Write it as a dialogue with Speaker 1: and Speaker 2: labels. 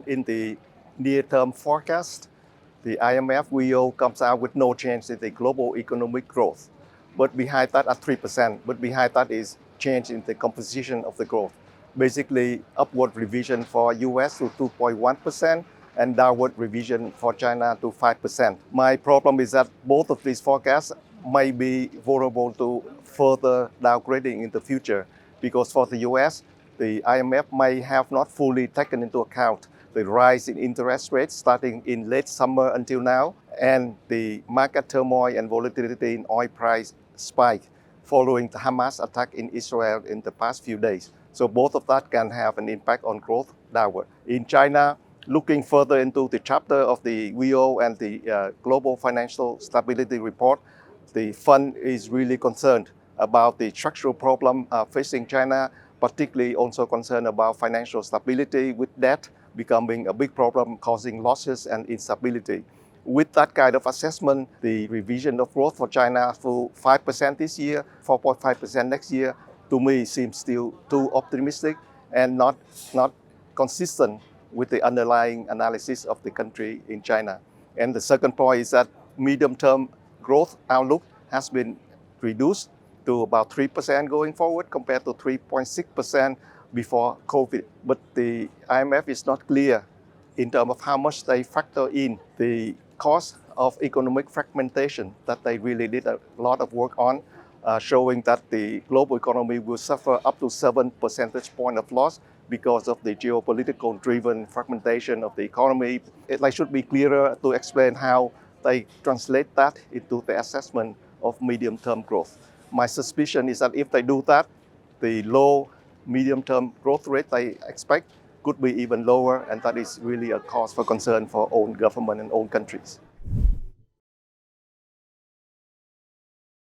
Speaker 1: in the near-term forecast, the IMF VO comes out with no change in the global economic growth. But behind that at 3%, but behind that is change in the composition of the growth. Basically, upward revision for US to 2.1% and downward revision for China to 5%. My problem is that both of these forecasts may be vulnerable to further downgrading in the future because for the US, the IMF may have not fully taken into account the rise in interest rates starting in late summer until now, and the market turmoil and volatility in oil price spike following the Hamas attack in Israel in the past few days. So both of that can have an impact on growth downward. In China, looking further into the chapter of the VO and the Global Financial Stability Report, the fund is really concerned about the structural problem facing China, particularly also concerned about financial stability with debt becoming a big problem, causing losses and instability. With that kind of assessment, the revision of growth for China to 5% this year, 4.5% next year, to me seems still too optimistic and not consistent with the underlying analysis of the country in China. And the second point is that medium-term growth outlook has been reduced to about 3% going forward compared to 3.6% before COVID. But the IMF is not clear in terms of how much they factor in the cost of economic fragmentation that they really did a lot of work on, showing that the global economy will suffer up to 7 percentage points of loss because of the geopolitical driven fragmentation of the economy. It should be clearer to explain how they translate that into the assessment of medium-term growth. My suspicion is that if they do that, the low medium-term growth rate they expect could be even lower, and that is really a cause for concern for own government and own countries.